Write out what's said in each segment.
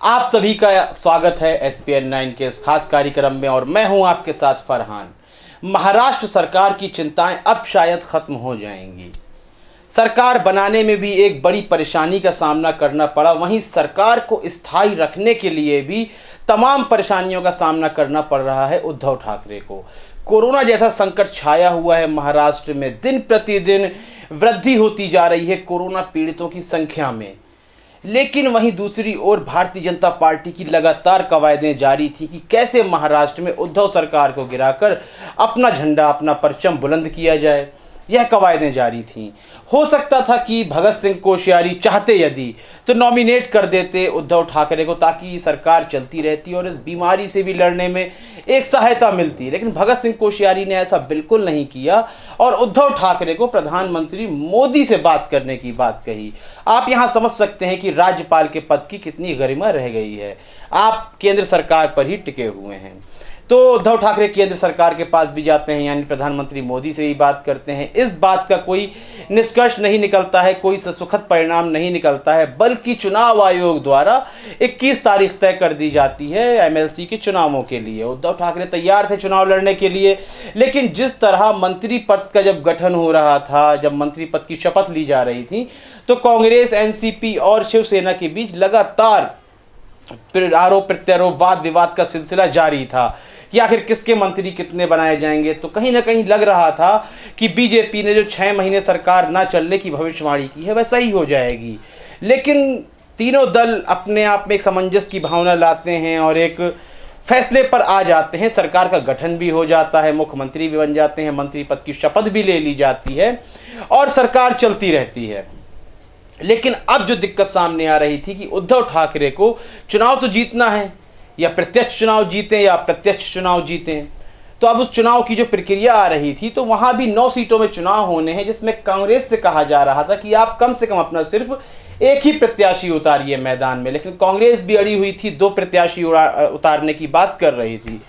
आप सभी का स्वागत है SPN 9 के इस खास कार्यक्रम में और मैं हूं आपके साथ फरहान। महाराष्ट्र सरकार की चिंताएं अब शायद खत्म हो जाएंगी। सरकार बनाने में भी एक बड़ी परेशानी का सामना करना पड़ा, वहीं सरकार को स्थायी रखने के लिए भी तमाम परेशानियों का सामना करना पड़ रहा है उद्धव ठाकरे को। कोरोना जैसा संकट छाया हुआ है महाराष्ट्र में, दिन प्रतिदिन वृद्धि होती जा रही है कोरोना पीड़ितों की संख्या में। लेकिन वहीं दूसरी ओर भारतीय जनता पार्टी की लगातार कवायदें जारी थी कि कैसे महाराष्ट्र में उद्धव सरकार को गिराकर अपना झंडा, अपना परचम बुलंद किया जाए। यह कवायदें जारी थीं। हो सकता था कि भगत सिंह कोश्यारी चाहते यदि तो नॉमिनेट कर देते उद्धव ठाकरे को, ताकि सरकार चलती रहती और इस बीमारी से भी लड़ने में एक सहायता मिलती। लेकिन भगत सिंह कोश्यारी ने ऐसा बिल्कुल नहीं किया और उद्धव ठाकरे को प्रधानमंत्री मोदी से बात करने की बात कही। आप यहाँ समझ सकते हैं कि राज्यपाल के पद की कितनी गरिमा रह गई है। आप केंद्र सरकार पर ही टिके हुए हैं। तो उद्धव ठाकरे केंद्र सरकार के पास भी जाते हैं, यानी प्रधानमंत्री मोदी से ही बात करते हैं। इस बात का कोई निष्कर्ष नहीं निकलता है, कोई सुखद परिणाम नहीं निकलता है, बल्कि चुनाव आयोग द्वारा 21 तारीख तय कर दी जाती है MLC के चुनावों के लिए। उद्धव ठाकरे तैयार थे चुनाव लड़ने के लिए, लेकिन जिस तरह मंत्री पद का जब गठन हो रहा था, जब मंत्री पद की शपथ ली जा रही थी, तो कांग्रेस, NCP और शिवसेना के बीच लगातार आरोप प्रत्यारोप, वाद विवाद का सिलसिला जारी था कि आखिर किसके मंत्री कितने बनाए जाएंगे। तो कहीं ना कहीं लग रहा था कि बीजेपी ने जो 6 महीने सरकार ना चलने की भविष्यवाणी की है वह सही हो जाएगी। लेकिन तीनों दल अपने आप में एक सामंजस्य की भावना लाते हैं और एक फैसले पर आ जाते हैं। सरकार का गठन भी हो जाता है, मुख्यमंत्री भी बन जाते हैं, मंत्री पद की शपथ भी ले ली जाती है और सरकार चलती रहती है। लेकिन अब जो दिक्कत सामने आ रही थी कि उद्धव ठाकरे को चुनाव तो जीतना है, या प्रत्यक्ष चुनाव जीतें या प्रत्यक्ष चुनाव जीतें। तो अब उस चुनाव की जो प्रक्रिया आ रही थी, तो वहाँ भी 9 सीटों में चुनाव होने हैं, जिसमें कांग्रेस से कहा जा रहा था कि आप कम से कम अपना सिर्फ एक ही प्रत्याशी उतारिए मैदान में। लेकिन कांग्रेस भी अड़ी हुई थी, 2 प्रत्याशी उतारने की बात कर रही थी।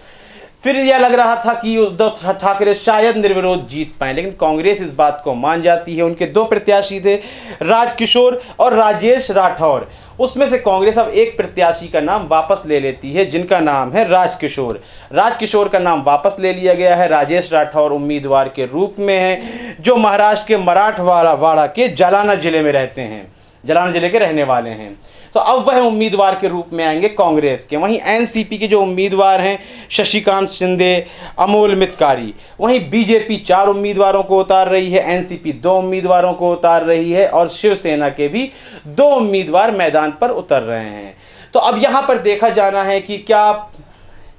फिर यह लग रहा था कि उद्धव ठाकरे शायद निर्विरोध जीत पाए, लेकिन कांग्रेस इस बात को मान जाती है। उनके 2 प्रत्याशी थे, राजकिशोर और राजेश राठौर। उसमें से कांग्रेस अब एक प्रत्याशी का नाम वापस ले लेती है, जिनका नाम है राजकिशोर। राजकिशोर का नाम वापस ले लिया गया है। राजेश राठौर उम्मीदवार के रूप में हैं, जो महाराष्ट्र के मराठवाड़ा के जालना जिले में रहते हैं, जालना जिले के रहने वाले हैं। तो अब वह उम्मीदवार के रूप में आएंगे कांग्रेस के। वहीं NCP के जो उम्मीदवार हैं, शशिकांत शिंदे, अमोल मितकारी। वहीं बीजेपी 4 उम्मीदवारों को उतार रही है, NCP 2 उम्मीदवारों को उतार रही है और शिवसेना के भी 2 उम्मीदवार मैदान पर उतर रहे हैं। तो अब यहाँ पर देखा जाना है कि क्या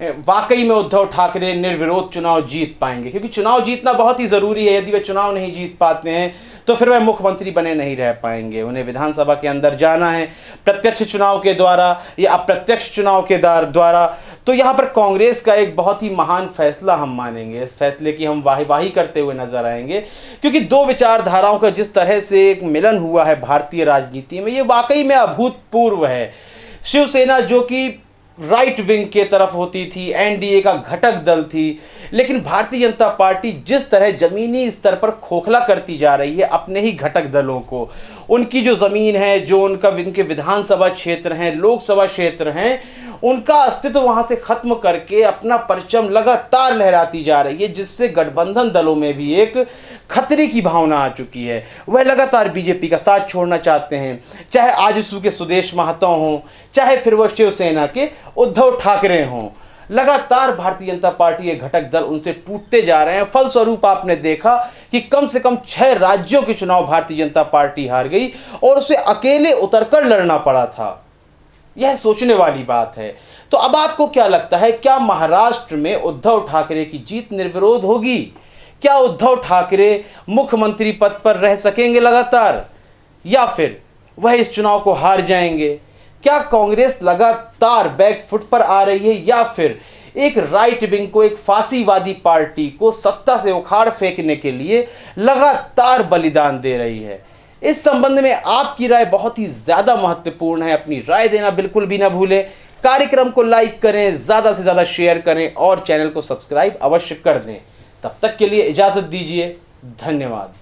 वाकई में उद्धव ठाकरे निर्विरोध चुनाव जीत पाएंगे, क्योंकि चुनाव जीतना बहुत ही ज़रूरी है। यदि वे चुनाव नहीं जीत पाते हैं तो फिर वह मुख्यमंत्री बने नहीं रह पाएंगे। उन्हें विधानसभा के अंदर जाना है प्रत्यक्ष चुनाव के द्वारा या अप्रत्यक्ष चुनाव के द्वारा। तो यहाँ पर कांग्रेस का एक बहुत ही महान फैसला हम मानेंगे। इस फैसले की हम वाही करते हुए नजर आएंगे, क्योंकि 2 विचारधाराओं का जिस तरह से एक मिलन हुआ है भारतीय राजनीति में, ये वाकई में अभूतपूर्व है। शिवसेना जो कि राइट विंग के तरफ होती थी, NDA का घटक दल थी, लेकिन भारतीय जनता पार्टी जिस तरह जमीनी स्तर पर खोखला करती जा रही है अपने ही घटक दलों को, उनकी जो ज़मीन है, जो उनके विधानसभा क्षेत्र हैं, लोकसभा क्षेत्र हैं, उनका अस्तित्व वहाँ से ख़त्म करके अपना परचम लगातार लहराती जा रही है, जिससे गठबंधन दलों में भी एक खतरे की भावना आ चुकी है। वह लगातार बीजेपी का साथ छोड़ना चाहते हैं, चाहे आजसू के सुदेश महतो हों, चाहे फिर वो शिवसेना के उद्धव ठाकरे हों। लगातार भारतीय जनता पार्टी के घटक दल उनसे टूटते जा रहे हैं। फलस्वरूप आपने देखा कि कम से कम 6 राज्यों के चुनाव भारतीय जनता पार्टी हार गई और उसे अकेले उतरकर लड़ना पड़ा था। यह सोचने वाली बात है। तो अब आपको क्या लगता है, क्या महाराष्ट्र में उद्धव ठाकरे की जीत निर्विरोध होगी? क्या उद्धव ठाकरे मुख्यमंत्री पद पर रह सकेंगे लगातार, या फिर वह इस चुनाव को हार जाएंगे? क्या कांग्रेस लगातार बैकफुट पर आ रही है, या फिर एक राइट विंग को, एक फांसीवादी पार्टी को सत्ता से उखाड़ फेंकने के लिए लगातार बलिदान दे रही है? इस संबंध में आपकी राय बहुत ही ज़्यादा महत्वपूर्ण है। अपनी राय देना बिल्कुल भी ना भूलें। कार्यक्रम को लाइक करें, ज़्यादा से ज़्यादा शेयर करें और चैनल को सब्सक्राइब अवश्य कर दें। तब तक के लिए इजाज़त दीजिए। धन्यवाद।